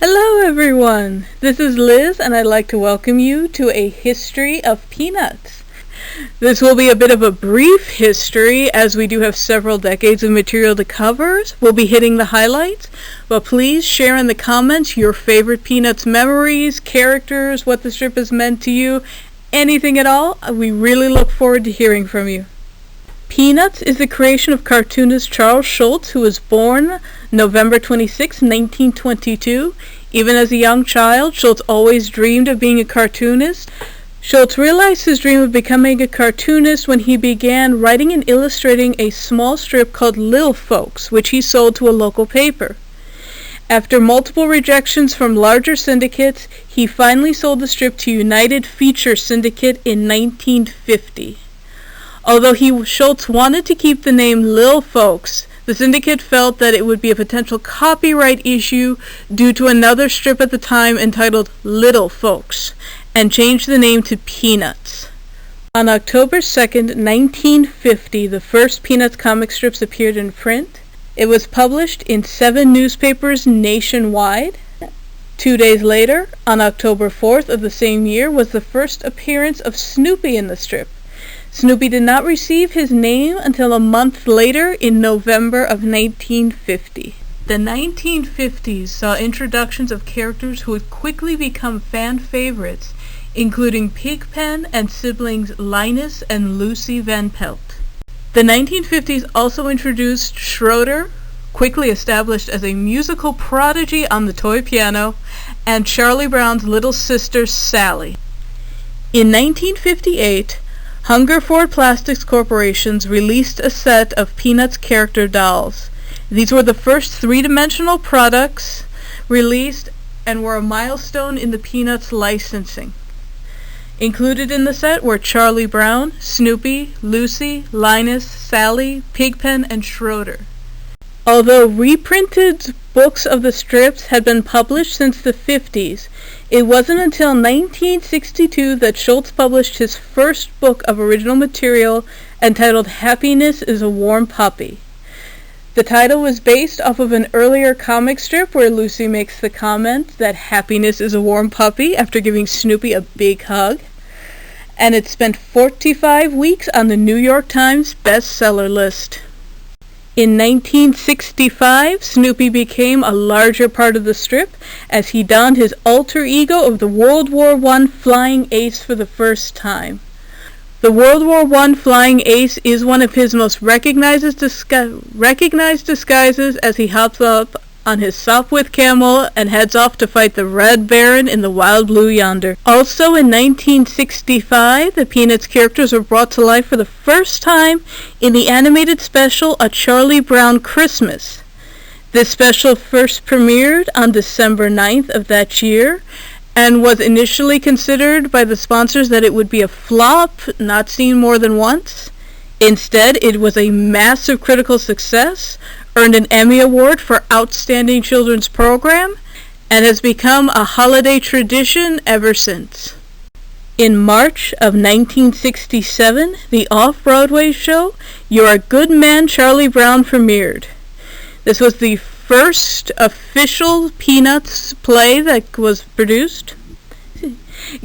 Hello everyone, this is Liz and I'd like to welcome you to a history of peanuts. This will be a bit of a brief history as we do have several decades of material to cover. We'll be hitting the highlights, but please share in the comments your favorite Peanuts memories, characters, what the strip has meant to you, anything at all. We really look forward to hearing from you. Peanuts is the creation of cartoonist Charles Schulz, who was born November 26, 1922. Even as a young child, Schulz always dreamed of being a cartoonist. Schulz realized his dream of becoming a cartoonist when he began writing and illustrating a small strip called Little Folks, which he sold to a local paper. After multiple rejections from larger syndicates, he finally sold the strip to United Feature Syndicate in 1950. Although Schulz wanted to keep the name Lil Folks, the syndicate felt that it would be a potential copyright issue due to another strip at the time entitled Little Folks, and changed the name to Peanuts. On October 2nd, 1950, the first Peanuts comic strips appeared in print. It was published in 7 newspapers nationwide. 2 days later, on October 4th of the same year, was the first appearance of Snoopy in the strip. Snoopy did not receive his name until a month later in November of 1950. The 1950s saw introductions of characters who would quickly become fan favorites, including Pigpen and siblings Linus and Lucy Van Pelt. The 1950s also introduced Schroeder, quickly established as a musical prodigy on the toy piano, and Charlie Brown's little sister Sally. In 1958, Hungerford Plastics Corporation released a set of Peanuts character dolls. These were the first three-dimensional products released and were a milestone in the Peanuts licensing. Included in the set were Charlie Brown, Snoopy, Lucy, Linus, Sally, Pigpen, and Schroeder. Although reprinted books of the strips had been published since the 50s, it wasn't until 1962 that Schulz published his first book of original material entitled Happiness is a Warm Puppy. The title was based off of an earlier comic strip where Lucy makes the comment that happiness is a warm puppy after giving Snoopy a big hug, and it spent 45 weeks on the New York Times bestseller list. In 1965, Snoopy became a larger part of the strip as he donned his alter ego of the World War I flying ace for the first time. The World War I flying ace is one of his most recognized disguises as he hops up on his Sopwith camel and heads off to fight the Red Baron in the wild blue yonder. Also in 1965, the Peanuts characters were brought to life for the first time in the animated special A Charlie Brown Christmas. This special first premiered on December 9th of that year and was initially considered by the sponsors that it would be a flop, not seen more than once. Instead, it was a massive critical success, earned an Emmy Award for Outstanding Children's Program, and has become a holiday tradition ever since. In March of 1967, the off-Broadway show You're a Good Man, Charlie Brown premiered. This was the first official Peanuts play that was produced.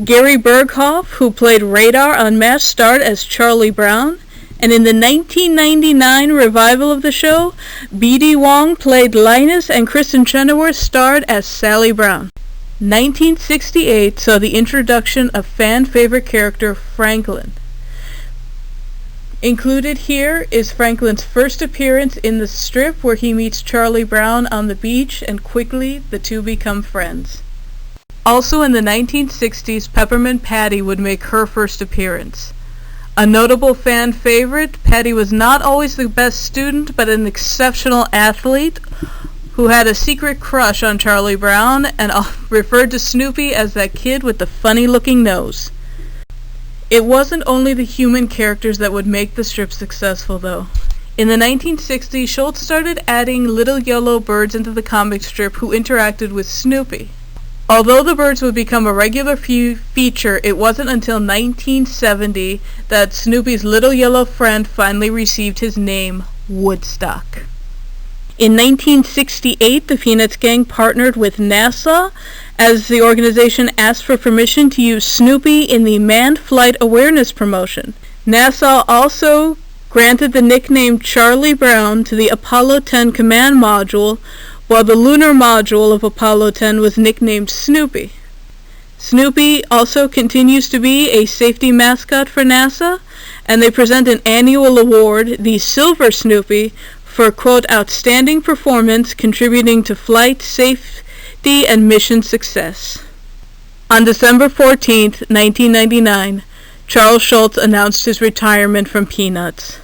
Gary Berghoff, who played Radar on MASH, starred as Charlie Brown. And in the 1999 revival of the show, B.D. Wong played Linus and Kristen Chenoweth starred as Sally Brown. 1968 saw the introduction of fan-favorite character Franklin. Included here is Franklin's first appearance in the strip where he meets Charlie Brown on the beach and quickly the two become friends. Also in the 1960s, Peppermint Patty would make her first appearance. A notable fan favorite, Patty was not always the best student, but an exceptional athlete who had a secret crush on Charlie Brown and referred to Snoopy as that kid with the funny-looking nose. It wasn't only the human characters that would make the strip successful, though. In the 1960s, Schulz started adding little yellow birds into the comic strip who interacted with Snoopy. Although the birds would become a regular feature, it wasn't until 1970 that Snoopy's little yellow friend finally received his name, Woodstock. In 1968, the Peanuts gang partnered with NASA as the organization asked for permission to use Snoopy in the manned flight awareness promotion. NASA also granted the nickname Charlie Brown to the Apollo 10 command module, while the lunar module of Apollo 10 was nicknamed Snoopy. Snoopy also continues to be a safety mascot for NASA, and they present an annual award, the Silver Snoopy, for, quote, outstanding performance contributing to flight safety and mission success. On December 14, 1999, Charles Schulz announced his retirement from Peanuts.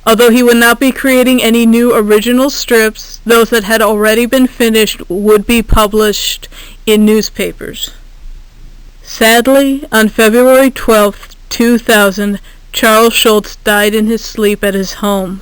Although he would not be creating any new original strips, those that had already been finished would be published in newspapers. Sadly, on February 12, 2000, Charles Schulz died in his sleep at his home.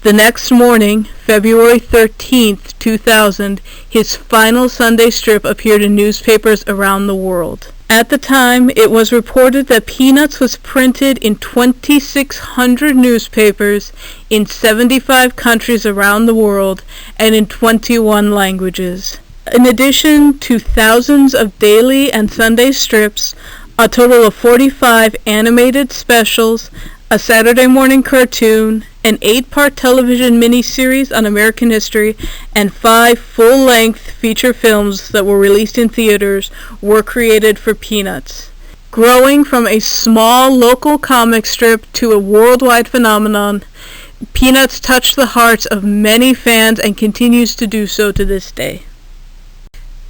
The next morning, February 13, 2000, his final Sunday strip appeared in newspapers around the world. At the time, it was reported that Peanuts was printed in 2,600 newspapers in 75 countries around the world and in 21 languages. In addition to thousands of daily and Sunday strips, a total of 45 animated specials, a Saturday morning cartoon, an 8-part television miniseries on American history, and 5 full-length feature films that were released in theaters were created for Peanuts. Growing from a small local comic strip to a worldwide phenomenon, Peanuts touched the hearts of many fans and continues to do so to this day.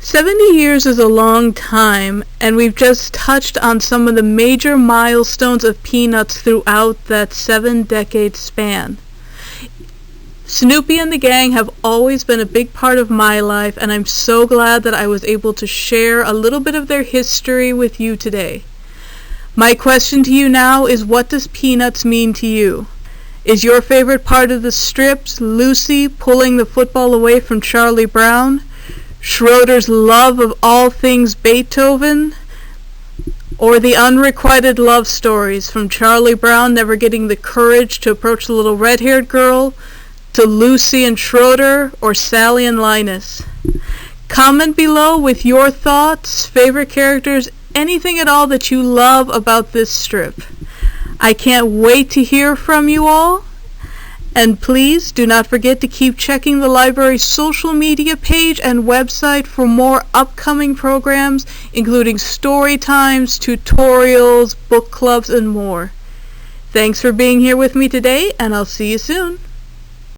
70 years is a long time, and we've just touched on some of the major milestones of Peanuts throughout that 7-decade span. Snoopy and the gang have always been a big part of my life, and I'm so glad that I was able to share a little bit of their history with you today. My question to you now is, what does Peanuts mean to you? Is your favorite part of the strips Lucy pulling the football away from Charlie Brown? Schroeder's love of all things Beethoven, or the unrequited love stories from Charlie Brown never getting the courage to approach the little red-haired girl, to Lucy and Schroeder, or Sally and Linus. Comment below with your thoughts, favorite characters, anything at all that you love about this strip. I can't wait to hear from you all. And please do not forget to keep checking the library's social media page and website for more upcoming programs, including story times, tutorials, book clubs, and more. Thanks for being here with me today, and I'll see you soon.